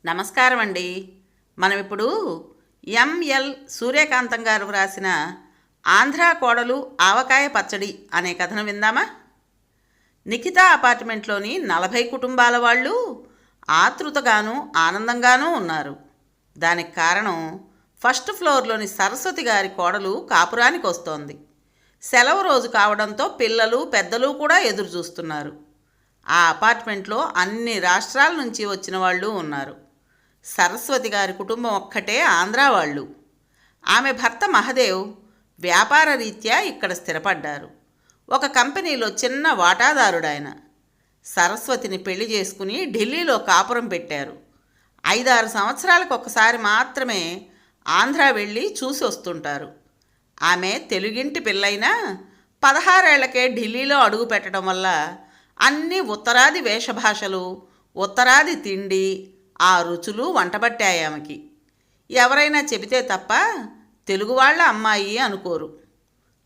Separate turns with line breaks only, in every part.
నమస్కారం అండి. మనం ఇప్పుడు ఎంఎల్ సూర్యకాంతం గారు వ్రాసిన ఆంధ్ర కోడలు ఆవకాయ పచ్చడి అనే కథను విందామా? నిఖిత అపార్ట్మెంట్లోని 40 కుటుంబాల వాళ్ళు ఆతృతగాను ఆనందంగానూ ఉన్నారు. దానికి కారణం ఫస్ట్ ఫ్లోర్లోని సరస్వతి గారి కోడలు కాపురానికి వస్తోంది. సెలవు రోజు కావడంతో పిల్లలు పెద్దలు కూడా ఎదురు చూస్తున్నారు. ఆ అపార్ట్మెంట్లో అన్ని రాష్ట్రాల నుంచి వచ్చిన వాళ్ళు ఉన్నారు. సరస్వతి గారి కుటుంబం ఒక్కటే ఆంధ్రా వాళ్ళు. ఆమె భర్త మహదేవ్ వ్యాపార రీత్యా ఇక్కడ స్థిరపడ్డారు. ఒక కంపెనీలో చిన్న వాటాదారుడాయన. సరస్వతిని పెళ్లి చేసుకుని ఢిల్లీలో కాపురం పెట్టారు. 5-6 సంవత్సరాలకు ఒకసారి మాత్రమే ఆంధ్ర వెళ్ళి చూసి వస్తుంటారు. ఆమె తెలుగింటి పిల్లైనా 16 ఏళ్లకే ఢిల్లీలో అడుగు పెట్టడం వల్ల అన్ని ఉత్తరాది వేషభాషలు, ఉత్తరాది తిండి, ఆ రుచులు వంటబట్టాయి ఆమెకి. ఎవరైనా చెబితే తప్ప తెలుగు వాళ్ళ అమ్మాయి అనుకోరు.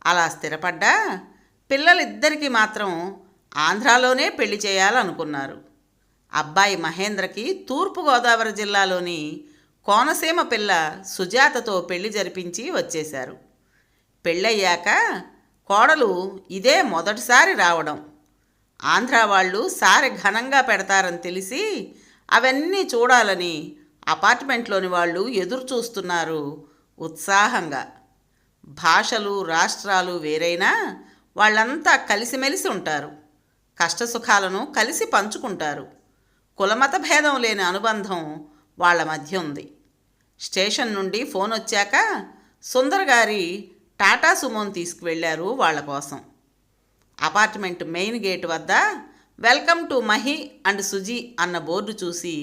అలా స్థిరపడ్డా పిల్లలిద్దరికీ మాత్రం ఆంధ్రాలోనే పెళ్లి చేయాలనుకున్నారు. అబ్బాయి మహేంద్రకి తూర్పుగోదావరి జిల్లాలోని కోనసీమ పిల్ల సుజాతతో పెళ్లి జరిపించి వచ్చేశారు. పెళ్ళయ్యాక కోడలు ఇదే మొదటిసారి రావడం. ఆంధ్రా వాళ్ళు సారె ఘనంగా పెడతారని తెలిసి అవన్నీ చూడాలని అపార్ట్మెంట్లోని వాళ్ళు ఎదురు చూస్తున్నారు ఉత్సాహంగా. భాషలు రాష్ట్రాలు వేరైనా వాళ్ళంతా కలిసిమెలిసి ఉంటారు. కష్టసుఖాలను కలిసి పంచుకుంటారు. కులమత భేదం లేని అనుబంధం వాళ్ళ మధ్య ఉంది. స్టేషన్ నుండి ఫోన్ వచ్చాక సుందర్ గారి టాటా సుమోని తీసుకువెళ్ళారు వాళ్ళ కోసం. అపార్ట్మెంట్ మెయిన్ గేట్ వద్ద welcome to Mahi and Suji అన్న బోర్డు చూసి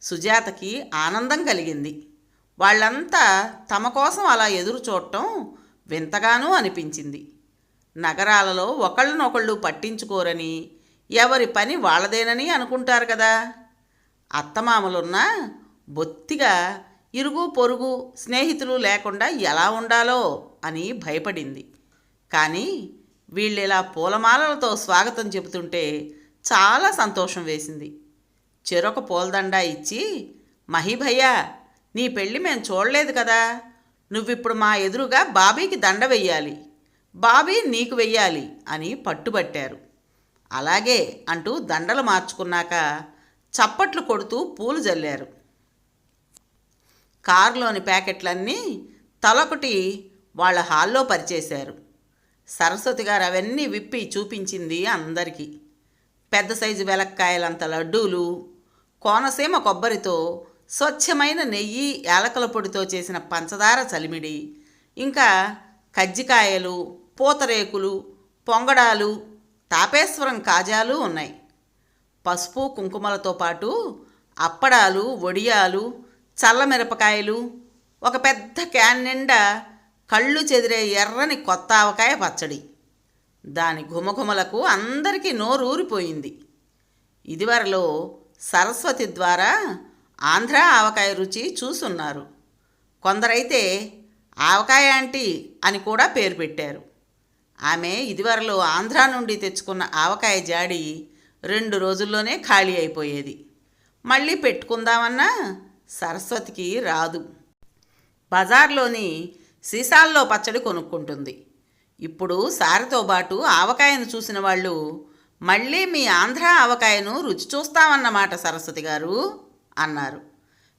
సుజాతకి ఆనందం కలిగింది. వాళ్ళంతా తమ కోసం అలా ఎదురు చూడటం వింతగానూ అనిపించింది. నగరాలలో ఒకళ్ళనొకళ్ళు పట్టించుకోరని, ఎవరి పని వాళ్ళదేనని అనుకుంటారు కదా. అత్తమామలున్నా బొత్తిగా ఇరుగు పొరుగు స్నేహితులు లేకుండా ఎలా ఉండాలో అని భయపడింది. కానీ వీళ్ళిలా పూలమాలలతో స్వాగతం చెబుతుంటే చాలా సంతోషం వేసింది. చెరొక పూలదండ ఇచ్చి, మహిభయ్యా, నీ పెళ్ళి మేము చూడలేదు కదా, నువ్విప్పుడు మా ఎదురుగా బాబీకి దండ వెయ్యాలి, బాబీ నీకు వెయ్యాలి అని పట్టుబట్టారు. అలాగే అంటూ దండలు మార్చుకున్నాక చప్పట్లు కొడుతూ పూలు జల్లారు. కారులోని ప్యాకెట్లన్నీ తలొకటి వాళ్ళ హాల్లో పరిచేశారు. సరస్వతి గారు అవన్నీ విప్పి చూపించింది అందరికీ. పెద్ద సైజు వెలక్కాయలంత లడ్డూలు, కోనసీమ కొబ్బరితో స్వచ్ఛమైన నెయ్యి యాలకుల పొడితో చేసిన పంచదార చలిమిడి, ఇంకా కజ్జికాయలు, పూతరేకులు, పొంగడాలు, తాపేశ్వరం కాజాలు ఉన్నాయి. పసుపు కుంకుమలతో పాటు అప్పడాలు, వడియాలు, చల్లమిరపకాయలు, ఒక పెద్ద క్యాన్ నిండా కళ్ళు చెదిరే ఎర్రని కొత్త ఆవకాయ పచ్చడి. దాని ఘుమఘుమలకు అందరికీ నోరూరిపోయింది. ఇదివరలో సరస్వతి ద్వారా ఆంధ్ర ఆవకాయ రుచి చూసున్నారు. కొందరైతే ఆవకాయ ఆంటీ అని కూడా పేరు పెట్టారు. ఆమె ఇదివరలో ఆంధ్రా నుండి తెచ్చుకున్న ఆవకాయ జాడి 2 రోజుల్లోనే ఖాళీ అయిపోయేది. మళ్ళీ పెట్టుకుందామన్నా సరస్వతికి రాదు. బజార్లోని సీసాల్లో పచ్చడి కొనుక్కుంటుంది. ఇప్పుడు సారితో పాటు ఆవకాయను చూసిన వాళ్ళు, మళ్ళీ మీ ఆంధ్ర ఆవకాయను రుచి చూస్తామన్నమాట సరస్వతి గారు అన్నారు.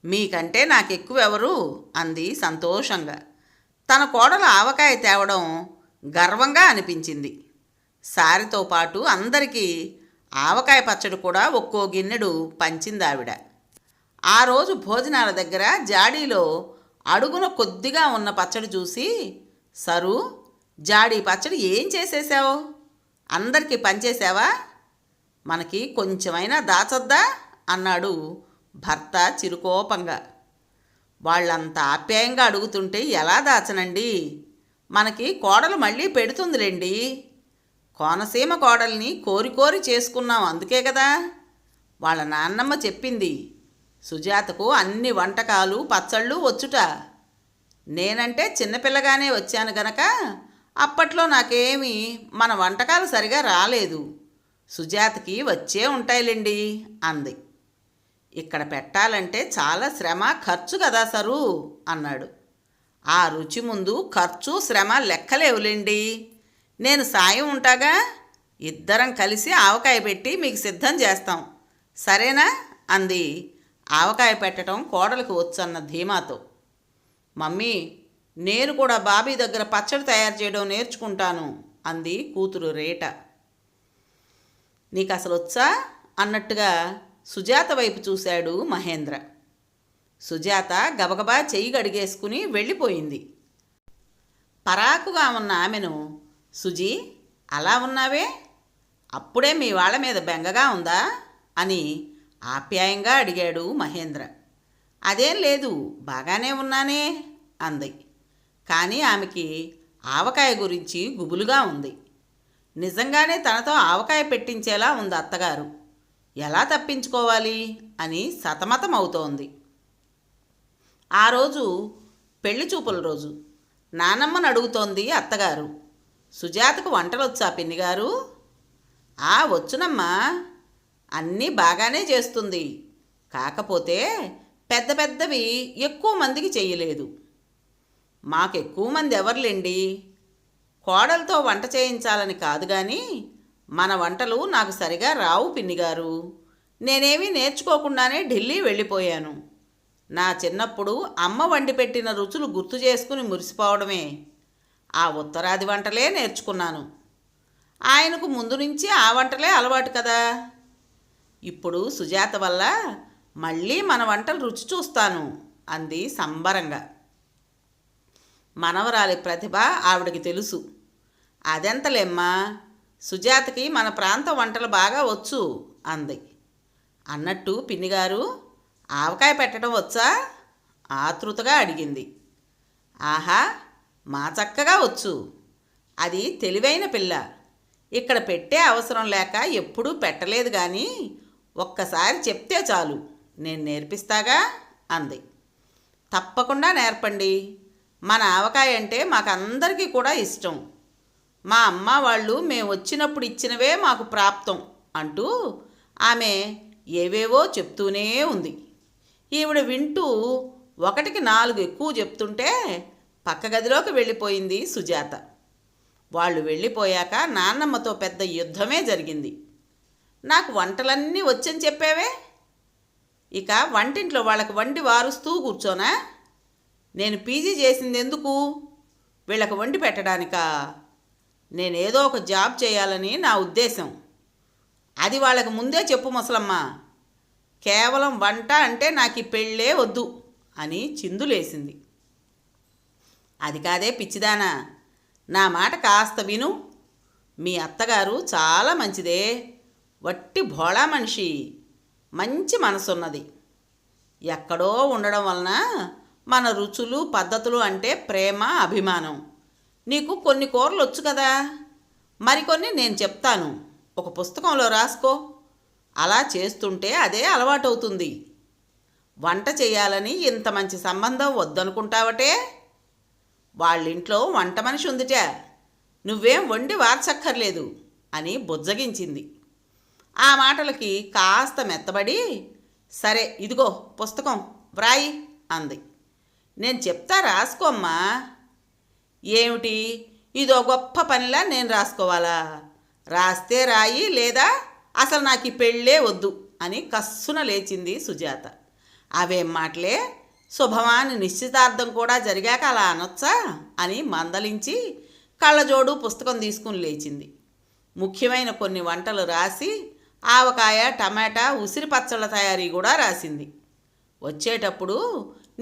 మీకంటే నాకెక్కువెవరు అంది సంతోషంగా. తన కోడలు ఆవకాయ తేవడం గర్వంగా అనిపించింది. సారితో పాటు అందరికీ ఆవకాయ పచ్చడి కూడా ఒక్కో గిన్నెడు పంచిందావిడ. ఆ రోజు భోజనాల దగ్గర జాడీలో అడుగున కొద్దిగా ఉన్న పచ్చడి చూసి, సరు, జాడీ పచ్చడి ఏం చేసేసావు? అందరికీ పంచేశావా? మనకి కొంచెమైనా దాచొద్దా అన్నాడు భర్త చిరుకోపంగా. వాళ్ళంత ఆప్యాయంగా అడుగుతుంటే ఎలా దాచనండి? మనకి కోడలు మళ్ళీ పెడుతుందిలేండి. కోనసీమ కోడల్ని కోరి కోరి చేసుకున్నాం, అందుకే కదా. వాళ్ళ నాన్నమ్మ చెప్పింది, సుజాతకు అన్ని వంటకాలు పచ్చళ్ళు వచ్చుట. నేనంటే చిన్నపిల్లగానే వచ్చాను గనక అప్పట్లో నాకేమీ మన వంటకాలు సరిగా రాలేదు. సుజాతకి వచ్చే ఉంటాయిలేండి అంది. ఇక్కడ పెట్టాలంటే చాలా శ్రమ ఖర్చు కదా సరు అన్నాడు. ఆ రుచి ముందు ఖర్చు శ్రమ లెక్కలేవులేండి. నేను సాయం ఉంటాగా, ఇద్దరం కలిసి ఆవకాయ పెట్టి మీకు సిద్ధం చేస్తాం, సరేనా అంది ఆవకాయ పెట్టడం కోడలికి వచ్చన్న ధీమాతో. మమ్మీ, నేను కూడా బాబీ దగ్గర పచ్చడి తయారు చేయడం నేర్చుకుంటాను అంది కూతురు రేట. నీకు అసలు వచ్చా అన్నట్టుగా సుజాత వైపు చూశాడు మహేంద్ర. సుజాత గబగబా చెయ్యి గడిగేసుకుని వెళ్ళిపోయింది. పరాకుగా ఉన్న ఆమెను, సుజీ అలా ఉన్నావే, అప్పుడే మీ వాళ్ళ మీద బెంగగా ఉందా అని ఆప్యాయంగా అడిగాడు మహేంద్ర. అదేం లేదు, బాగానే ఉన్నానే అంది. కానీ ఆమెకి ఆవకాయ గురించి గుబులుగా ఉంది. నిజంగానే తనతో ఆవకాయ పెట్టించేలా ఉంది అత్తగారు. ఎలా తప్పించుకోవాలి అని సతమతమవుతోంది. ఆ రోజు పెళ్లి చూపుల రోజు. నానమ్మను అడుగుతోంది అత్తగారు, సుజాతకు వంటలొచ్చా పిన్నిగారు? వచ్చునమ్మా, అన్నీ బాగానే చేస్తుంది, కాకపోతే పెద్ద పెద్దవి ఎక్కువ మందికి చెయ్యలేదు. మాకెక్కువ మంది ఎవరులేండి, కోడలతో వంట చేయించాలని కాదు కానీ మన వంటలు నాకు సరిగా రావు పిన్నిగారు. నేనేమీ నేర్చుకోకుండానే ఢిల్లీ వెళ్ళిపోయాను. నా చిన్నప్పుడు అమ్మ వండి పెట్టిన రుచులు గుర్తు చేసుకుని మురిసిపోవడమే. ఆ ఉత్తరాది వంటలే నేర్చుకున్నాను. ఆయనకు ముందు నుంచి ఆ వంటలే అలవాటు కదా. ఇప్పుడు సుజాత వల్ల మళ్ళీ మన వంటలు రుచి చూస్తాను అంది సంబరంగా. మనవరాలి ప్రతిభ ఆవిడకి తెలుసు. అదెంతలేమ్మా, సుజాతకి మన ప్రాంత వంటలు బాగా వచ్చు అంది. అన్నట్టు పిన్నిగారు, ఆవకాయ పెట్టడం వచ్చా ఆతృతగా అడిగింది. ఆహా, మా చక్కగా వచ్చు. అది తెలివైన పిల్ల. ఇక్కడ పెట్టే అవసరం లేక ఎప్పుడూ పెట్టలేదు కానీ ఒక్కసారి చెప్తే చాలు, నేను నేర్పిస్తాగా అంది. తప్పకుండా నేర్పండి. మన ఆవకాయ అంటే మాకందరికీ కూడా ఇష్టం. మా అమ్మ వాళ్ళు మేము వచ్చినప్పుడు ఇచ్చినవే మాకు ప్రాప్తం అంటూ ఆమె ఏవేవో చెప్తూనే ఉంది. ఈవిడ వింటూ 1కి 4 ఎక్కువ చెప్తుంటే పక్క గదిలోకి వెళ్ళిపోయింది సుజాత. వాళ్ళు వెళ్ళిపోయాక నాన్నమ్మతో పెద్ద యుద్ధమే జరిగింది. నాకు వంటలన్నీ వచ్చని చెప్పావే, ఇక వంటింట్లో వాళ్ళకి వండి వారుస్తూ కూర్చోనా? నేను పీజీ చేసింది ఎందుకు? వీళ్ళకి వండి పెట్టడానికా? నేనేదో ఒక జాబ్ చేయాలని నా ఉద్దేశం. అది వాళ్ళకి ముందే చెప్పు ముసలమ్మ. కేవలం వంట అంటే నాకు ఈ పెళ్ళే వద్దు అని చిందులేసింది. అది కాదే పిచ్చిదానా, నా మాట కాస్త విను. మీ అత్తగారు చాలా మంచిదే, వట్టి భోళా మనిషి, మంచి మనసున్నది. ఎక్కడో ఉండడం వలన మన రుచులు పద్ధతులు అంటే ప్రేమ అభిమానం. నీకు కొన్ని కూరలు వచ్చు కదా, మరికొన్ని నేను చెప్తాను, ఒక పుస్తకంలో రాసుకో. అలా చేస్తుంటే అదే అలవాటవుతుంది. వంట చేయాలని ఇంత మంచి సంబంధం వద్దనుకుంటావటే. వాళ్ళింట్లో వంట మనిషి ఉందిట, నువ్వేం వండి వార్చక్కర్లేదు అని బుజ్జగించింది. ఆ మాటలకి కాస్త మెత్తబడి, సరే ఇదిగో పుస్తకం వ్రాయి అంది. నేను చెప్తా రాసుకోమ్మా. ఏమిటి, ఇదో గొప్ప పనిలా నేను రాసుకోవాలా? రాస్తే రాయి, లేదా అసలు నాకు ఈ పెళ్ళే వద్దు అని కస్సున లేచింది సుజాత. అవేం మాటలే, శుభమాని నిశ్చితార్థం కూడా జరిగాక అలా అనొచ్చా అని మందలించి కళ్ళజోడు పుస్తకం తీసుకుని లేచింది. ముఖ్యమైన కొన్ని వంటలు రాసి ఆవకాయ, టమాటా, ఉసిరి పచ్చళ్ళ తయారీ కూడా రాసింది. వచ్చేటప్పుడు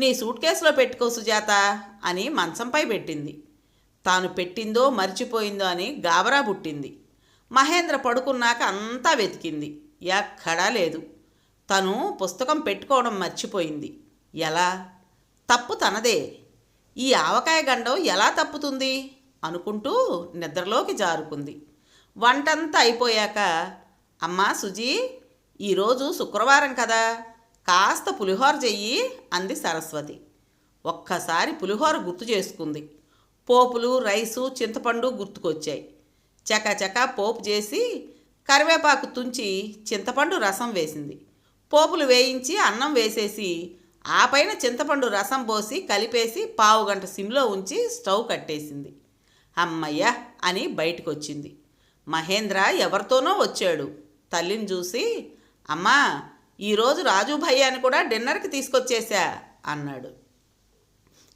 నీ సూట్ కేసులో పెట్టుకో సుజాత అని మంచంపై పెట్టింది. తాను పెట్టిందో మర్చిపోయిందో అని గాబరా పుట్టింది. మహేంద్ర పడుకున్నాక అంతా వెతికింది, ఎక్కడా లేదు. తను పుస్తకం పెట్టుకోవడం మర్చిపోయింది. ఎలా? తప్పు తనదే. ఈ ఆవకాయ గండం ఎలా తప్పుతుంది అనుకుంటూ నిద్రలోకి జారుకుంది. వంటంతా అయిపోయాక, అమ్మా సుజీ, ఈరోజు శుక్రవారం కదా, కాస్త పులిహోర చెయ్యి అంది సరస్వతి. ఒక్కసారి పులిహోర గుర్తు చేసుకుంది. పోపులు, రైసు, చింతపండు గుర్తుకొచ్చాయి. చకచకా పోపు చేసి కరివేపాకు తుంచి చింతపండు రసం వేసింది. పోపులు వేయించి అన్నం వేసేసి ఆ పైన చింతపండు రసం పోసి కలిపేసి పావుగంట సిమ్లో ఉంచి స్టవ్ కట్టేసింది. అమ్మయ్య అని బయటకు వచ్చింది. మహేంద్ర ఎవరితోనో వచ్చాడు. తల్లిని చూసి, అమ్మా, ఈరోజు రాజు భయ్యాని కూడా డిన్నర్కి తీసుకొచ్చేశా అన్నాడు.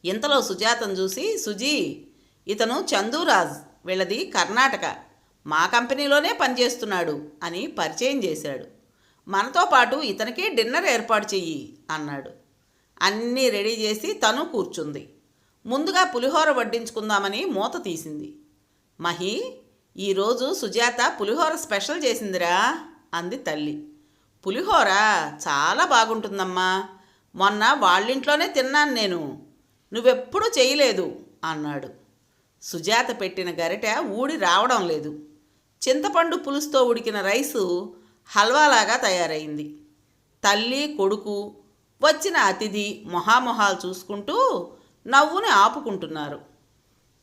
ఇంతలో సుజాతను చూసి, సుజీ, ఇతను చందూరాజ్, వీళ్ళది కర్ణాటక, మా కంపెనీలోనే పనిచేస్తున్నాడు అని పరిచయం చేశాడు. మనతో పాటు ఇతనికి డిన్నర్ ఏర్పాటు చెయ్యి అన్నాడు. అన్నీ రెడీ చేసి తను కూర్చుంది. ముందుగా పులిహోర వడ్డించుకుందామని మూత తీసింది. మహి, ఈరోజు సుజాత పులిహోర స్పెషల్ చేసిందిరా అంది తల్లి. పులిహోర చాలా బాగుంటుందమ్మా, మొన్న వాళ్ళింట్లోనే తిన్నాను నేను, నువ్వెప్పుడూ చేయలేదు అన్నాడు. సుజాత పెట్టిన గరిటె ఊడి రావడం లేదు. చింతపండు పులుసుతో ఉడికిన రైసు హల్వాలాగా తయారైంది. తల్లి కొడుకు వచ్చిన అతిథి మొహామొహాలు చూసుకుంటూ నవ్వుని ఆపుకుంటున్నారు.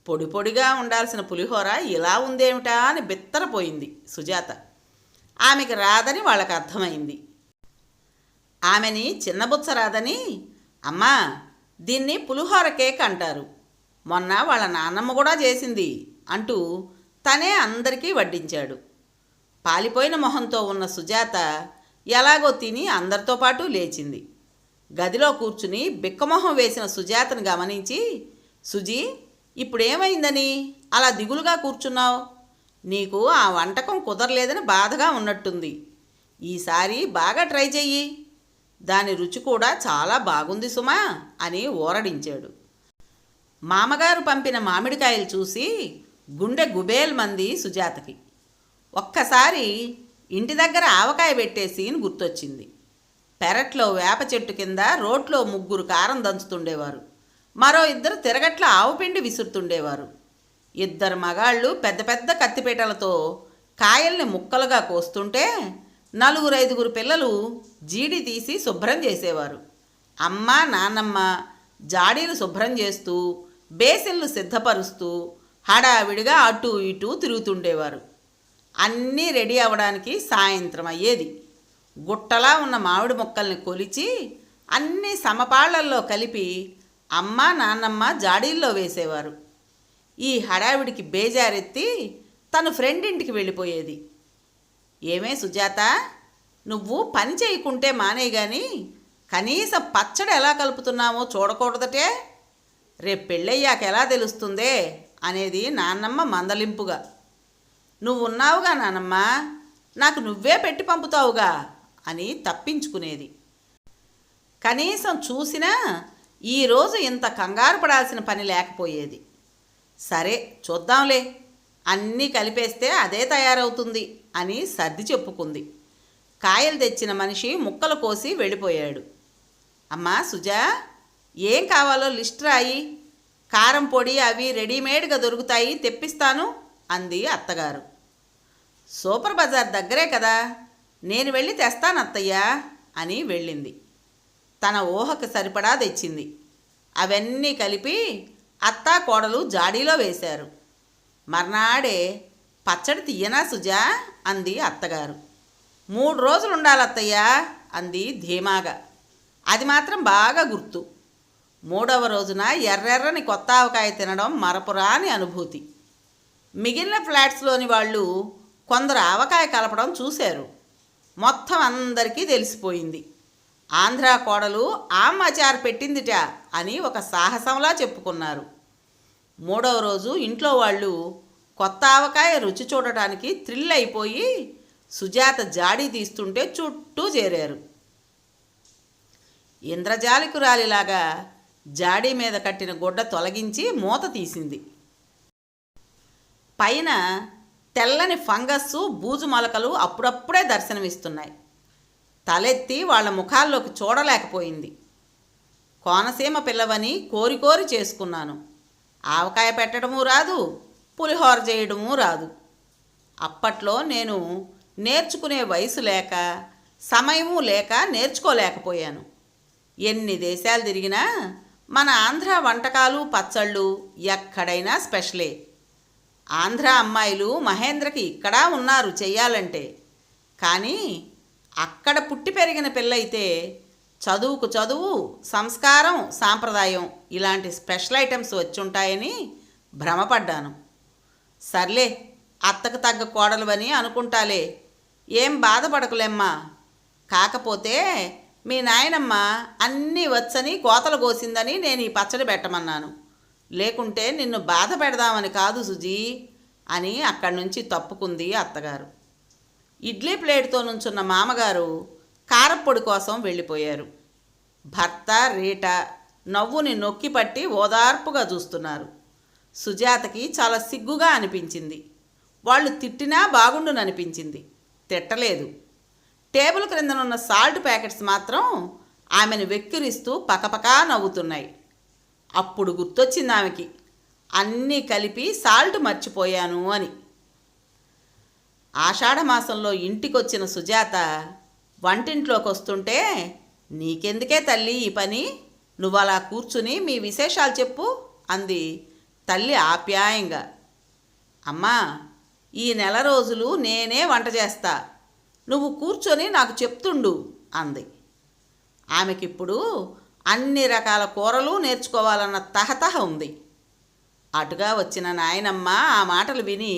పొడి పొడిగా ఉండాల్సిన పులిహోర ఇలా ఉందేమిటా అని బిత్తరపోయింది సుజాత. ఆమెకి రాదని వాళ్ళకి అర్థమైంది. ఆమెని చిన్నబుచ్చ రాదని, అమ్మా, దీన్ని పులిహోర కేక్ అంటారు, మొన్న వాళ్ళ నాన్నమ్మ కూడా చేసింది అంటూ తనే అందరికీ వడ్డించాడు. పాలిపోయిన మొహంతో ఉన్న సుజాత ఎలాగో తిని అందరితో పాటు లేచింది. గదిలో కూర్చుని బిక్కమొహం వేసిన సుజాతను గమనించి, సుజీ, ఇప్పుడేమైందని అలా దిగులుగా కూర్చున్నావు? నీకు ఆ వంటకం కుదరలేదని బాధగా ఉన్నట్టుంది. ఈసారి బాగా ట్రై చెయ్యి, దాని రుచి కూడా చాలా బాగుంది సుమా అని ఊరడించాడు. మామగారు పంపిన మామిడికాయలు చూసి గుండె గుబేల్ మంది సుజాతకి. ఒక్కసారి ఇంటి దగ్గర ఆవకాయ పెట్టేసి గుర్తొచ్చింది. పెరట్లో వేప చెట్టు కింద రోట్లో 3 కారం దంచుతుండేవారు. మరో 2 తిరగట్ల ఆవుపిండి విసురుతుండేవారు. 2 మగాళ్ళు పెద్ద పెద్ద కత్తిపీటలతో కాయల్ని ముక్కలుగా కోస్తుంటే 4-5 పిల్లలు జీడి తీసి శుభ్రం చేసేవారు. అమ్మ నాన్నమ్మ జాడీలు శుభ్రం చేస్తూ బేసిన్లు సిద్ధపరుస్తూ హడావిడిగా అటు ఇటు తిరుగుతుండేవారు. అన్నీ రెడీ అవ్వడానికి సాయంత్రం అయ్యేది. గుట్టలా ఉన్న మామిడి ముక్కల్ని కొలిచి అన్నీ సమపాళ్లల్లో కలిపి అమ్మ నాన్నమ్మ జాడీల్లో వేసేవారు. ఈ హడావిడికి బేజారెత్తి తను ఫ్రెండ్ ఇంటికి వెళ్ళిపోయేది. ఏమే సుజాత, నువ్వు పని చేయకుంటే మానే గాని కనీసం పచ్చడి ఎలా కలుపుతున్నామో చూడకూడదటే, రేపు పెళ్ళయ్యాక ఎలా తెలుస్తుందే అనేది నాన్నమ్మ మందలింపుగా. నువ్వున్నావుగా నానమ్మ, నాకు నువ్వే పెట్టి పంపుతావుగా అని తప్పించుకునేది. కనీసం చూసినా ఈరోజు ఇంత కంగారు పడాల్సిన పని లేకపోయేది. సరే చూద్దాంలే, అన్నీ కలిపేస్తే అదే తయారవుతుంది అని సర్ది చెప్పుకుంది. కాయలు తెచ్చిన మనిషి ముక్కలు కోసి వెళ్ళిపోయాడు. అమ్మా సుజా, ఏం కావాలో లిస్ట్ రాయి, కారం పొడి అవి రెడీమేడ్గా దొరుకుతాయి, తెప్పిస్తాను అంది అత్తగారు. సూపర్ బజార్ దగ్గరే కదా, నేను వెళ్ళి తెస్తాను అత్తయ్యా అని వెళ్ళింది. తన ఊహకు సరిపడా తెచ్చింది. అవన్నీ కలిపి అత్తా కోడలు జాడీలో వేశారు. మర్నాడే పచ్చడి తీయనా సుజా అంది అత్తగారు. 3 రోజులు ఉండాలత్తయ్యా అంది ధీమాగా. అది మాత్రం బాగా గుర్తు. 3వ రోజున ఎర్రెర్రని కొత్త ఆవకాయ తినడం మరపురాని అనుభూతి. మిగిలిన ఫ్లాట్స్లోని వాళ్ళు కొందరు ఆవకాయ కలపడం చూశారు. మొత్తం అందరికీ తెలిసిపోయింది. ఆంధ్రా కోడలు ఆమ్మాచారు పెట్టిందిట అని ఒక సాహసంలా చెప్పుకున్నారు. 3వ రోజు ఇంట్లో వాళ్ళు కొత్త ఆవకాయ రుచి చూడటానికి థ్రిల్ అయిపోయి సుజాత జాడీ తీస్తుంటే చుట్టూ చేరారు. ఇంద్రజాలికురాలిలాగా జాడీ మీద కట్టిన గుడ్డ తొలగించి మూత తీసింది. పైన తెల్లని ఫంగస్సు బూజు మొలకలు అప్పుడప్పుడే దర్శనమిస్తున్నాయి. తలెత్తి వాళ్ళ ముఖాల్లోకి చూడలేకపోయింది. కోనసీమ పిల్లవని కోరి కోరి చేసుకున్నాను. ఆవకాయ పెట్టడమూ రాదు, పులిహోర చేయడమూ రాదు. అప్పట్లో నేను నేర్చుకునే వయసు లేక సమయము లేక నేర్చుకోలేకపోయాను. ఎన్ని దేశాలు తిరిగినా మన ఆంధ్ర వంటకాలు పచ్చళ్ళు ఎక్కడైనా స్పెషలే. ఆంధ్ర అమ్మాయిలు మహేంద్రకి ఇక్కడ ఉన్నారు చెయ్యాలంటే, కానీ అక్కడ పుట్టి పెరిగిన పిల్లయితే చదువుకు చదువు, సంస్కారం, సాంప్రదాయం ఇలాంటి స్పెషల్ ఐటమ్స్ వచ్చుంటాయని భ్రమపడ్డాను. సర్లే, అత్తకు తగ్గ కోడలువని అనుకుంటాలే, ఏం బాధపడకులేమ్మా. కాకపోతే మీ నాయనమ్మ అన్నీ వచ్చని కోతలు కోసిందని నేను ఈ పచ్చడి పెట్టమన్నాను. లేకుంటే నిన్ను బాధ పెడదామని కాదు సుజీ అని అక్కడి నుంచి తప్పుకుంది అత్తగారు. ఇడ్లీ ప్లేట్తో నుంచున్న మామగారు కారప్పొడి కోసం వెళ్ళిపోయారు. భర్త రీట నవ్వుని నొక్కి పట్టి ఓదార్పుగా చూస్తున్నారు. సుజాతకి చాలా సిగ్గుగా అనిపించింది. వాళ్ళు తిట్టినా బాగుండుననిపించింది. తిట్టలేదు. టేబుల్ క్రిందనున్న సాల్ట్ ప్యాకెట్స్ మాత్రం ఆమెను వెక్కిరిస్తూ పకపకా నవ్వుతున్నాయి. అప్పుడు గుర్తొచ్చింది ఆమెకి, అన్నీ కలిపి సాల్ట్ మర్చిపోయాను అని. ఆషాఢమాసంలో ఇంటికొచ్చిన సుజాత వంటింట్లోకి వస్తుంటే, నీకెందుకే తల్లి ఈ పని, నువ్వలా కూర్చుని మీ విశేషాలు చెప్పు అంది తల్లి ఆప్యాయంగా. అమ్మా, ఈ నెల రోజులు నేనే వంట చేస్తా, నువ్వు కూర్చొని నాకు చెప్తుండు అంది. ఆమెకిప్పుడు అన్ని రకాల కూరలు నేర్చుకోవాలన్న తహతహ ఉంది. అటుగా వచ్చిన నాయనమ్మ ఆ మాటలు విని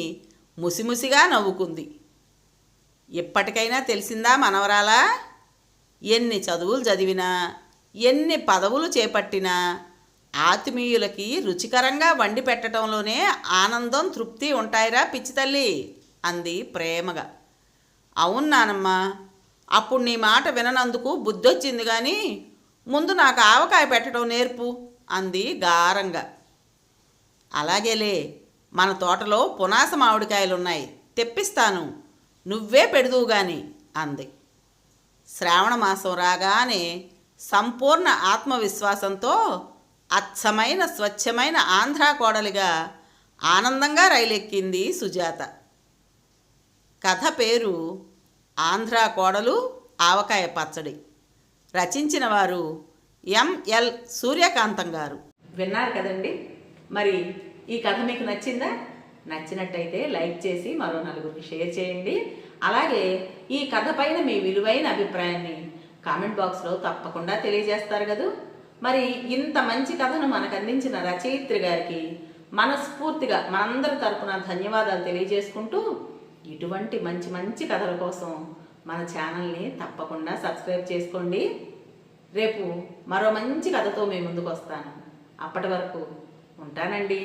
ముసిముసిగా నవ్వుకుంది. ఇప్పటికైనా తెలిసిందా మనవరాలా? ఎన్ని చదువులు చదివినా, ఎన్ని పదవులు చేపట్టినా ఆత్మీయులకి రుచికరంగా వండి పెట్టడంలోనే ఆనందం, తృప్తి ఉంటాయిరా పిచ్చి తల్లి అంది ప్రేమగా. అవును నానమ్మ, అప్పుడు నీ మాట విననందుకు బుద్ధొచ్చింది, కానీ ముందు నాకు ఆవకాయ పెట్టడం నేర్పు అంది గారంగా. అలాగేలే, మన తోటలో పునాస మామిడికాయలున్నాయి, తెప్పిస్తాను, నువ్వే పెడుదువు గాని అంది. శ్రావణ మాసం రాగానే సంపూర్ణ ఆత్మవిశ్వాసంతో అచ్చమైన స్వచ్ఛమైన ఆంధ్రా కోడలిగా ఆనందంగా రైలెక్కింది సుజాత. కథ పేరు ఆంధ్రా కోడలు ఆవకాయ పచ్చడి. రచించిన వారు ఎంఎల్ సూర్యకాంతం గారు. విన్నారు కదండి. మరి ఈ కథ మీకు నచ్చిందా? నచ్చినట్టయితే లైక్ చేసి మరో నలుగురికి షేర్ చేయండి. అలాగే ఈ కథ పైన మీ విలువైన అభిప్రాయాన్ని కామెంట్ బాక్స్లో తప్పకుండా తెలియజేస్తారు కదా. మరి ఇంత మంచి కథను మనకు అందించిన రచయిత్రి గారికి మనస్ఫూర్తిగా మనందరి తరపున ధన్యవాదాలు తెలియజేసుకుంటూ, ఇటువంటి మంచి మంచి కథల కోసం మన ఛానల్ని తప్పకుండా సబ్స్క్రైబ్ చేసుకోండి. రేపు మరో మంచి కథతో మీ ముందుకు వస్తాను. అప్పటి వరకు ఉంటానండి.